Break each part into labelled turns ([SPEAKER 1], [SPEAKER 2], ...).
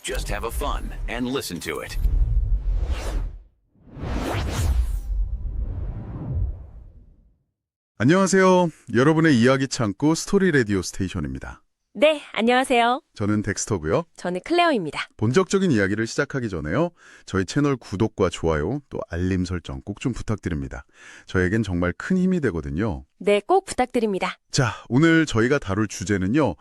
[SPEAKER 1] Just have a fun and listen to it.
[SPEAKER 2] 안녕하세요. 여러분의 이야기 창고 스토리 라디오 스테이션입니다.
[SPEAKER 3] 네, 안녕하세요.
[SPEAKER 2] 저는 덱스터고요.
[SPEAKER 3] 저는 클레어입니다.
[SPEAKER 2] 본격적인 이야기를 시작하기 전에요. 저희 채널 구독과 좋아요, 또 알림 설정 꼭 좀 부탁드립니다. 저에겐 정말 큰 힘이 되거든요.
[SPEAKER 3] 네, 꼭 부탁드립니다.
[SPEAKER 2] 자, 오늘 저희가 다룰 주제는요.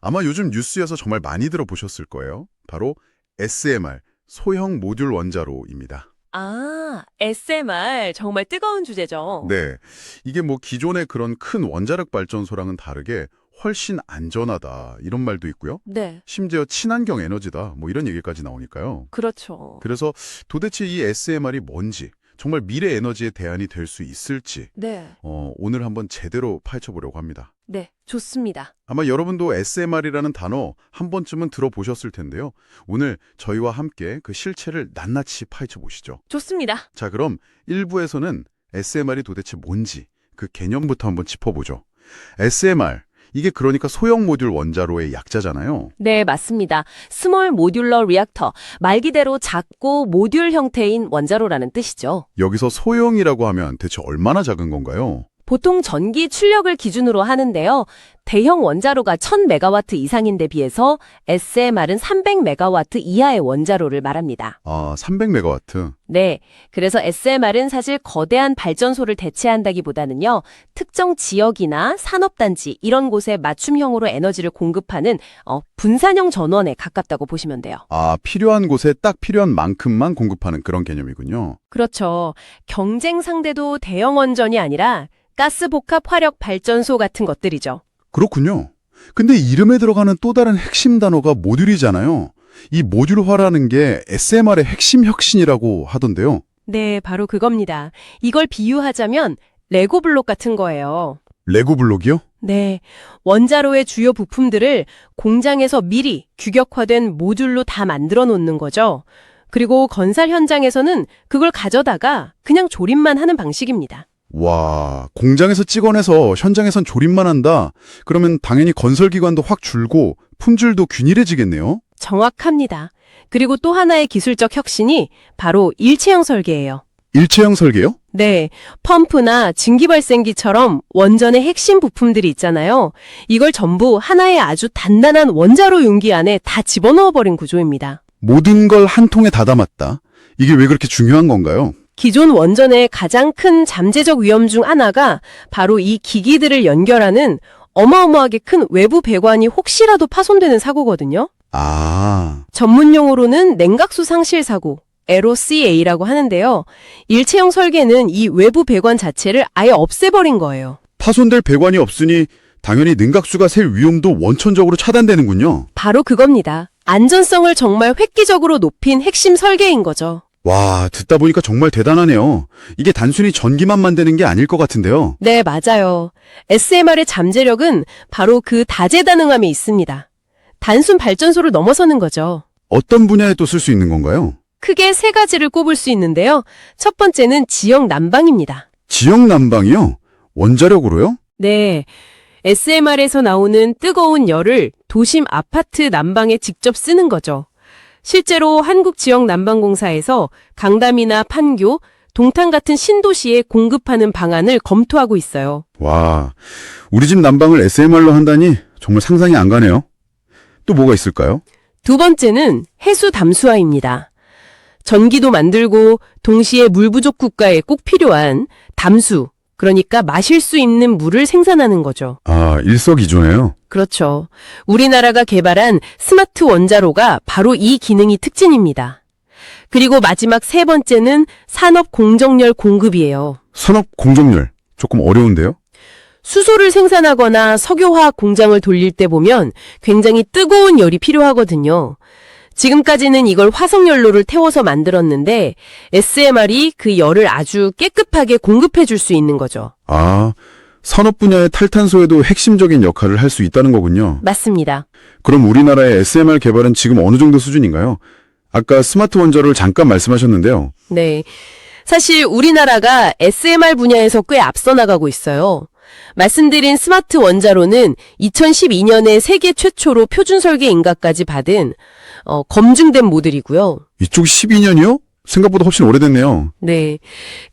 [SPEAKER 2] 아마 요즘 뉴스에서 정말 많이 들어보셨을 거예요. 바로 SMR, 소형 모듈 원자로입니다.
[SPEAKER 3] 아, SMR 정말 뜨거운 주제죠.
[SPEAKER 2] 네, 이게 뭐 기존의 그런 큰 원자력 발전소랑은 다르게 훨씬 안전하다 이런 말도 있고요.
[SPEAKER 3] 네,
[SPEAKER 2] 심지어 친환경 에너지다 뭐 이런 얘기까지 나오니까요.
[SPEAKER 3] 그렇죠.
[SPEAKER 2] 그래서 도대체 이 SMR이 뭔지, 정말 미래 에너지의 대안이 될 수 있을지
[SPEAKER 3] 네,
[SPEAKER 2] 오늘 한번 제대로 파헤쳐보려고 합니다.
[SPEAKER 3] 네, 좋습니다.
[SPEAKER 2] 아마 여러분도 SMR이라는 단어 한 번쯤은 들어보셨을 텐데요. 오늘 저희와 함께 그 실체를 낱낱이 파헤쳐보시죠.
[SPEAKER 3] 좋습니다.
[SPEAKER 2] 자, 그럼 1부에서는 SMR이 도대체 뭔지 그 개념부터 한번 짚어보죠. SMR, 이게 그러니까 소형 모듈 원자로의 약자잖아요.
[SPEAKER 3] 네, 맞습니다. 스몰 모듈러 리액터, 말 그대로 작고 모듈 형태인 원자로라는 뜻이죠.
[SPEAKER 2] 여기서 소형이라고 하면 대체 얼마나 작은 건가요?
[SPEAKER 3] 보통 전기 출력을 기준으로 하는데요. 대형 원자로가 1000메가와트 이상인데 비해서 SMR은 300메가와트 이하의 원자로를 말합니다.
[SPEAKER 2] 아, 300메가와트.
[SPEAKER 3] 네, 그래서 SMR은 사실 거대한 발전소를 대체한다기보다는요, 특정 지역이나 산업단지 이런 곳에 맞춤형으로 에너지를 공급하는 분산형 전원에 가깝다고 보시면 돼요.
[SPEAKER 2] 아, 필요한 곳에 딱 필요한 만큼만 공급하는 그런 개념이군요.
[SPEAKER 3] 그렇죠. 경쟁 상대도 대형 원전이 아니라 가스 복합 화력 발전소 같은 것들이죠.
[SPEAKER 2] 그렇군요. 근데 이름에 들어가는 또 다른 핵심 단어가 모듈이잖아요. 이 모듈화라는 게 SMR의 핵심 혁신이라고 하던데요.
[SPEAKER 3] 네, 바로 그겁니다. 이걸 비유하자면 레고 블록 같은 거예요.
[SPEAKER 2] 레고 블록이요?
[SPEAKER 3] 네, 원자로의 주요 부품들을 공장에서 미리 규격화된 모듈로 다 만들어 놓는 거죠. 그리고 건설 현장에서는 그걸 가져다가 그냥 조립만 하는 방식입니다.
[SPEAKER 2] 와, 공장에서 찍어내서 현장에선 조립만 한다. 그러면 당연히 건설 기간도 확 줄고 품질도 균일해지겠네요.
[SPEAKER 3] 정확합니다. 그리고 또 하나의 기술적 혁신이 바로 일체형 설계예요.
[SPEAKER 2] 일체형 설계요?
[SPEAKER 3] 네, 펌프나 증기발생기처럼 원전의 핵심 부품들이 있잖아요. 이걸 전부 하나의 아주 단단한 원자로 용기 안에 다 집어넣어버린 구조입니다.
[SPEAKER 2] 모든 걸 한 통에 다 담았다. 이게 왜 그렇게 중요한 건가요?
[SPEAKER 3] 기존 원전의 가장 큰 잠재적 위험 중 하나가 바로 이 기기들을 연결하는 어마어마하게 큰 외부 배관이 혹시라도 파손되는 사고거든요.
[SPEAKER 2] 아,
[SPEAKER 3] 전문용어로는 냉각수 상실 사고, LOCA라고 하는데요. 일체형 설계는 이 외부 배관 자체를 아예 없애버린 거예요.
[SPEAKER 2] 파손될 배관이 없으니 당연히 냉각수가 셀 위험도 원천적으로 차단되는군요.
[SPEAKER 3] 바로 그겁니다. 안전성을 정말 획기적으로 높인 핵심 설계인 거죠.
[SPEAKER 2] 와, 듣다 보니까 정말 대단하네요. 이게 단순히 전기만 만드는 게 아닐 것 같은데요.
[SPEAKER 3] 네, 맞아요. SMR의 잠재력은 바로 그 다재다능함에 있습니다. 단순 발전소를 넘어서는 거죠.
[SPEAKER 2] 어떤 분야에 또 쓸 수 있는 건가요?
[SPEAKER 3] 크게 세 가지를 꼽을 수 있는데요. 첫 번째는 지역 난방입니다.
[SPEAKER 2] 지역 난방이요? 원자력으로요?
[SPEAKER 3] 네. SMR에서 나오는 뜨거운 열을 도심 아파트 난방에 직접 쓰는 거죠. 실제로 한국지역난방공사에서 강담이나 판교, 동탄 같은 신도시에 공급하는 방안을 검토하고 있어요.
[SPEAKER 2] 와, 우리 집 난방을 SMR로 한다니 정말 상상이 안 가네요. 또 뭐가 있을까요?
[SPEAKER 3] 두 번째는 해수 담수화입니다. 전기도 만들고 동시에 물 부족 국가에 꼭 필요한 담수, 그러니까 마실 수 있는 물을 생산하는 거죠.
[SPEAKER 2] 아, 일석이조네요.
[SPEAKER 3] 그렇죠. 우리나라가 개발한 스마트 원자로가 바로 이 기능이 특징입니다. 그리고 마지막 세 번째는 산업 공정열 공급이에요.
[SPEAKER 2] 산업 공정열. 조금 어려운데요?
[SPEAKER 3] 수소를 생산하거나 석유화학 공장을 돌릴 때 보면 굉장히 뜨거운 열이 필요하거든요. 지금까지는 이걸 화석연료를 태워서 만들었는데 SMR이 그 열을 아주 깨끗하게 공급해 줄 수 있는 거죠.
[SPEAKER 2] 아, 산업 분야의 탈탄소에도 핵심적인 역할을 할 수 있다는 거군요.
[SPEAKER 3] 맞습니다.
[SPEAKER 2] 그럼 우리나라의 SMR 개발은 지금 어느 정도 수준인가요? 아까 스마트 원자로를 잠깐 말씀하셨는데요.
[SPEAKER 3] 네. 사실 우리나라가 SMR 분야에서 꽤 앞서 나가고 있어요. 말씀드린 스마트 원자로는 2012년에 세계 최초로 표준 설계 인가까지 받은 검증된 모델이고요.
[SPEAKER 2] 이쪽 12년이요? 생각보다 훨씬 오래됐네요.
[SPEAKER 3] 네.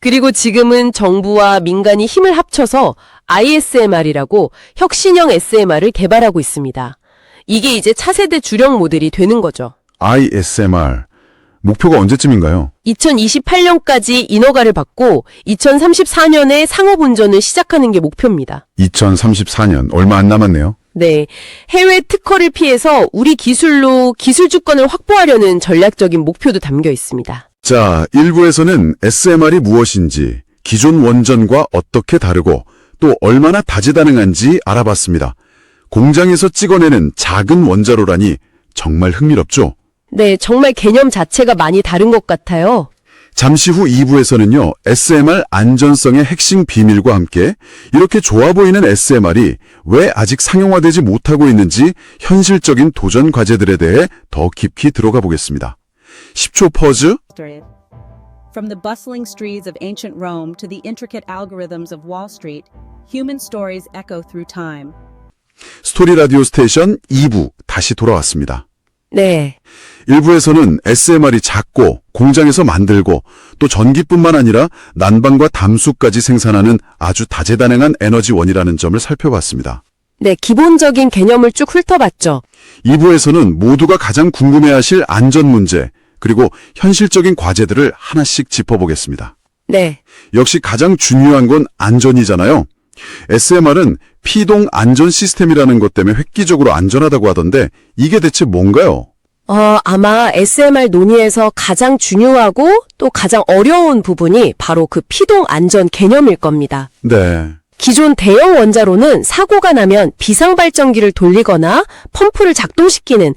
[SPEAKER 3] 그리고 지금은 정부와 민간이 힘을 합쳐서 ISMR이라고 혁신형 SMR을 개발하고 있습니다. 이게 이제 차세대 주력 모델이 되는 거죠.
[SPEAKER 2] ISMR. 목표가 언제쯤인가요?
[SPEAKER 3] 2028년까지 인허가를 받고 2034년에 상업운전을 시작하는 게 목표입니다.
[SPEAKER 2] 2034년. 얼마 안 남았네요.
[SPEAKER 3] 네. 해외 특허를 피해서 우리 기술로 기술 주권을 확보하려는 전략적인 목표도 담겨 있습니다.
[SPEAKER 2] 자, 1부에서는 SMR이 무엇인지, 기존 원전과 어떻게 다르고 또 얼마나 다재다능한지 알아봤습니다. 공장에서 찍어내는 작은 원자로라니 정말 흥미롭죠?
[SPEAKER 3] 네, 정말 개념 자체가 많이 다른 것 같아요.
[SPEAKER 2] 잠시 후 2부에서는요, SMR 안전성의 핵심 비밀과 함께 이렇게 좋아 보이는 SMR이 왜 아직 상용화되지 못하고 있는지 현실적인 도전 과제들에 대해 더 깊이 들어가 보겠습니다. 10초 퍼즈.
[SPEAKER 4] From the bustling streets of ancient Rome to the intricate algorithms of Wall Street, human stories echo through time.
[SPEAKER 2] 스토리 라디오 스테이션 2부 다시 돌아왔습니다.
[SPEAKER 3] 네.
[SPEAKER 2] 1부에서는 SMR이 작고 공장에서 만들고 또 전기뿐만 아니라 난방과 담수까지 생산하는 아주 다재다능한 에너지원이라는 점을 살펴봤습니다.
[SPEAKER 3] 네, 기본적인 개념을 쭉 훑어봤죠.
[SPEAKER 2] 2부에서는 모두가 가장 궁금해하실 안전 문제 그리고 현실적인 과제들을 하나씩 짚어보겠습니다.
[SPEAKER 3] 네.
[SPEAKER 2] 역시 가장 중요한 건 안전이잖아요. SMR은 피동 안전 시스템이라는 것 때문에 획기적으로 안전하다고 하던데 이게 대체 뭔가요?
[SPEAKER 3] 아마 SMR 논의에서 가장 중요하고 또 가장 어려운 부분이 바로 그 피동 안전 개념일 겁니다.
[SPEAKER 2] 네.
[SPEAKER 3] 기존 대형 원자로는 사고가 나면 비상발전기를 돌리거나 펌프를 작동시키는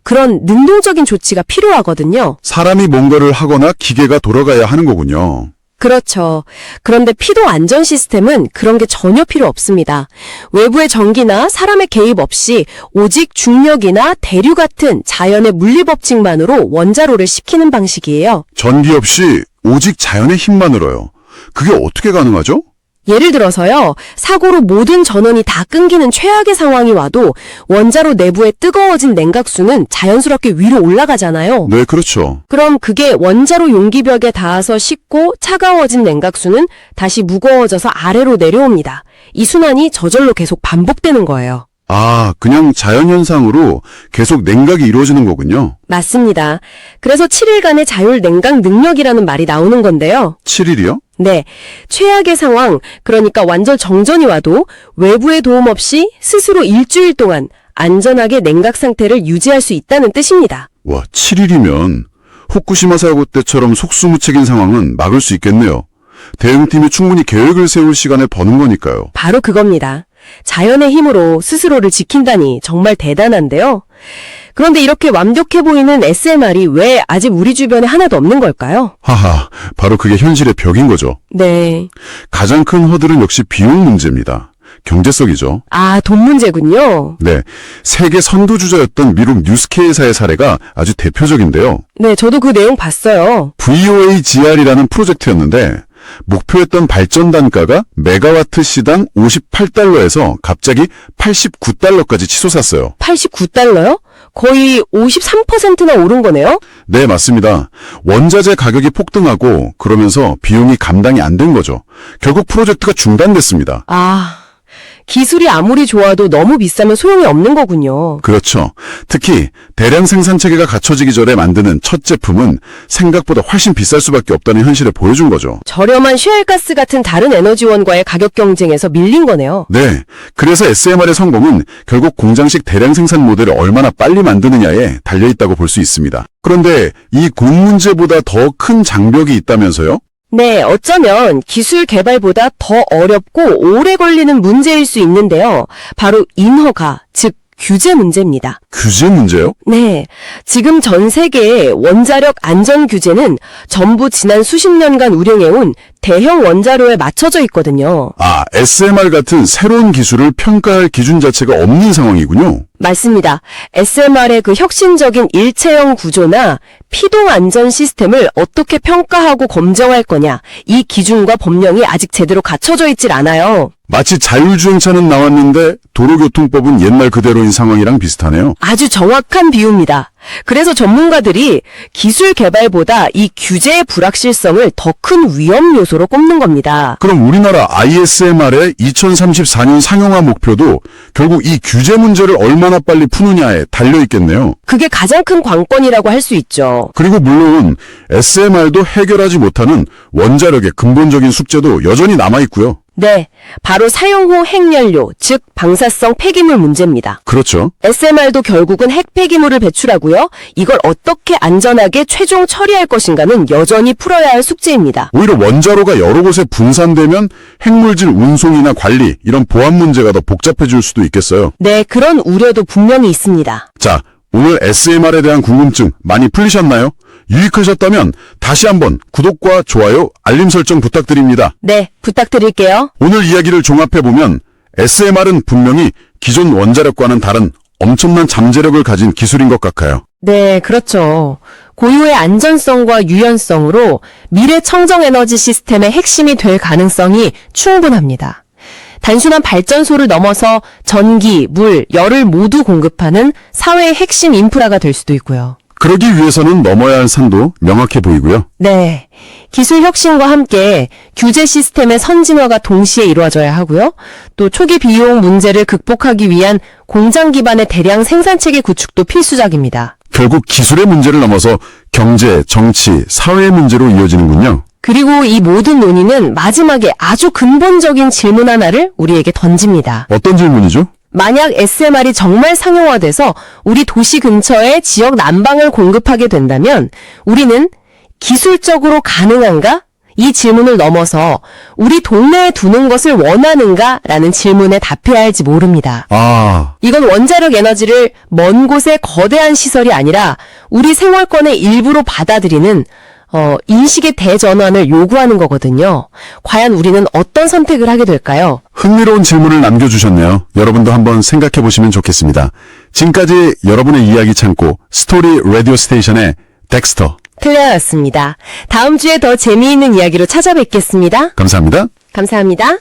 [SPEAKER 3] 그런 능동적인 조치가 필요하거든요.
[SPEAKER 2] 사람이 뭔가를 하거나 기계가 돌아가야 하는 거군요.
[SPEAKER 3] 그렇죠. 그런데 피동 안전 시스템은 그런 게 전혀 필요 없습니다. 외부의 전기나 사람의 개입 없이 오직 중력이나 대류 같은 자연의 물리 법칙만으로 원자로를 식히는 방식이에요.
[SPEAKER 2] 전기 없이 오직 자연의 힘만으로요. 그게 어떻게 가능하죠?
[SPEAKER 3] 예를 들어서요, 사고로 모든 전원이 다 끊기는 최악의 상황이 와도 원자로 내부의 뜨거워진 냉각수는 자연스럽게 위로 올라가잖아요.
[SPEAKER 2] 네, 그렇죠.
[SPEAKER 3] 그럼 그게 원자로 용기벽에 닿아서 식고 차가워진 냉각수는 다시 무거워져서 아래로 내려옵니다. 이 순환이 저절로 계속 반복되는 거예요.
[SPEAKER 2] 아, 그냥 자연현상으로 계속 냉각이 이루어지는 거군요.
[SPEAKER 3] 맞습니다. 그래서 7일간의 자율 냉각 능력이라는 말이 나오는 건데요.
[SPEAKER 2] 7일이요?
[SPEAKER 3] 네, 최악의 상황, 그러니까 완전 정전이 와도 외부의 도움 없이 스스로 일주일 동안 안전하게 냉각 상태를 유지할 수 있다는 뜻입니다.
[SPEAKER 2] 와, 7일이면 후쿠시마 사고 때처럼 속수무책인 상황은 막을 수 있겠네요. 대응팀이 충분히 계획을 세울 시간을 버는 거니까요.
[SPEAKER 3] 바로 그겁니다. 자연의 힘으로 스스로를 지킨다니 정말 대단한데요. 그런데 이렇게 완벽해 보이는 SMR이 왜 아직 우리 주변에 하나도 없는 걸까요?
[SPEAKER 2] 하하, 바로 그게 현실의 벽인 거죠.
[SPEAKER 3] 네.
[SPEAKER 2] 가장 큰 허들은 역시 비용 문제입니다. 경제성이죠.
[SPEAKER 3] 아, 돈 문제군요.
[SPEAKER 2] 네, 세계 선두주자였던 미국 뉴스케이사의 사례가 아주 대표적인데요.
[SPEAKER 3] 네, 저도 그 내용 봤어요.
[SPEAKER 2] VOAGR이라는 프로젝트였는데 목표했던 발전 단가가 메가와트 시당 58달러에서 갑자기 89달러까지 치솟았어요.
[SPEAKER 3] 89달러요? 거의 53%나 오른 거네요?
[SPEAKER 2] 네, 맞습니다. 원자재 가격이 폭등하고 그러면서 비용이 감당이 안 된 거죠. 결국 프로젝트가 중단됐습니다.
[SPEAKER 3] 아, 기술이 아무리 좋아도 너무 비싸면 소용이 없는 거군요.
[SPEAKER 2] 그렇죠. 특히 대량 생산 체계가 갖춰지기 전에 만드는 첫 제품은 생각보다 훨씬 비쌀 수밖에 없다는 현실을 보여준 거죠.
[SPEAKER 3] 저렴한 셰일가스 같은 다른 에너지원과의 가격 경쟁에서 밀린 거네요.
[SPEAKER 2] 네. 그래서 SMR의 성공은 결국 공장식 대량 생산 모델을 얼마나 빨리 만드느냐에 달려있다고 볼 수 있습니다. 그런데 이 돈 문제보다 더 큰 장벽이 있다면서요?
[SPEAKER 3] 네, 어쩌면 기술 개발보다 더 어렵고 오래 걸리는 문제일 수 있는데요. 바로 인허가, 즉 규제 문제입니다.
[SPEAKER 2] 규제 문제요?
[SPEAKER 3] 네, 지금 전 세계의 원자력 안전 규제는 전부 지난 수십 년간 운영해온 대형 원자로에 맞춰져 있거든요.
[SPEAKER 2] 아, SMR 같은 새로운 기술을 평가할 기준 자체가 없는 상황이군요.
[SPEAKER 3] 맞습니다. SMR의 그 혁신적인 일체형 구조나 피동 안전 시스템을 어떻게 평가하고 검증할 거냐, 이 기준과 법령이 아직 제대로 갖춰져 있질 않아요.
[SPEAKER 2] 마치 자율주행차는 나왔는데 도로교통법은 옛날 그대로인 상황이랑 비슷하네요.
[SPEAKER 3] 아주 정확한 비유입니다. 그래서 전문가들이 기술 개발보다 이 규제의 불확실성을 더 큰 위험 요소로 꼽는 겁니다.
[SPEAKER 2] 그럼 우리나라 ISMR의 2034년 상용화 목표도 결국 이 규제 문제를 얼마나 빨리 푸느냐에 달려있겠네요.
[SPEAKER 3] 그게 가장 큰 관건이라고 할 수 있죠.
[SPEAKER 2] 그리고 물론 SMR도 해결하지 못하는 원자력의 근본적인 숙제도 여전히 남아있고요.
[SPEAKER 3] 네, 바로 사용 후 핵연료, 즉 방사성 폐기물 문제입니다.
[SPEAKER 2] 그렇죠.
[SPEAKER 3] SMR도 결국은 핵 폐기물을 배출하고요. 이걸 어떻게 안전하게 최종 처리할 것인가는 여전히 풀어야 할 숙제입니다.
[SPEAKER 2] 오히려 원자로가 여러 곳에 분산되면 핵물질 운송이나 관리, 이런 보안 문제가 더 복잡해질 수도 있겠어요.
[SPEAKER 3] 네, 그런 우려도 분명히 있습니다.
[SPEAKER 2] 자, 오늘 SMR에 대한 궁금증 많이 풀리셨나요? 유익하셨다면 다시 한번 구독과 좋아요, 알림 설정 부탁드립니다.
[SPEAKER 3] 네, 부탁드릴게요.
[SPEAKER 2] 오늘 이야기를 종합해보면 SMR은 분명히 기존 원자력과는 다른 엄청난 잠재력을 가진 기술인 것 같아요.
[SPEAKER 3] 네, 그렇죠. 고유의 안전성과 유연성으로 미래 청정에너지 시스템의 핵심이 될 가능성이 충분합니다. 단순한 발전소를 넘어서 전기, 물, 열을 모두 공급하는 사회의 핵심 인프라가 될 수도 있고요.
[SPEAKER 2] 그러기 위해서는 넘어야 할 산도 명확해 보이고요.
[SPEAKER 3] 네. 기술 혁신과 함께 규제 시스템의 선진화가 동시에 이루어져야 하고요. 또 초기 비용 문제를 극복하기 위한 공장 기반의 대량 생산체계 구축도 필수적입니다.
[SPEAKER 2] 결국 기술의 문제를 넘어서 경제, 정치, 사회의 문제로 이어지는군요.
[SPEAKER 3] 그리고 이 모든 논의는 마지막에 아주 근본적인 질문 하나를 우리에게 던집니다.
[SPEAKER 2] 어떤 질문이죠?
[SPEAKER 3] 만약 SMR이 정말 상용화돼서 우리 도시 근처에 지역 난방을 공급하게 된다면 우리는 기술적으로 가능한가? 이 질문을 넘어서 우리 동네에 두는 것을 원하는가라는 질문에 답해야 할지 모릅니다. 이건 원자력 에너지를 먼 곳의 거대한 시설이 아니라 우리 생활권의 일부로 받아들이는 인식의 대전환을 요구하는 거거든요. 과연 우리는 어떤 선택을 하게 될까요?
[SPEAKER 2] 흥미로운 질문을 남겨주셨네요. 여러분도 한번 생각해 보시면 좋겠습니다. 지금까지 여러분의 이야기 창고 스토리 라디오 스테이션의 덱스터
[SPEAKER 3] 클레어였습니다. 다음 주에 더 재미있는 이야기로 찾아뵙겠습니다.
[SPEAKER 2] 감사합니다.
[SPEAKER 3] 감사합니다.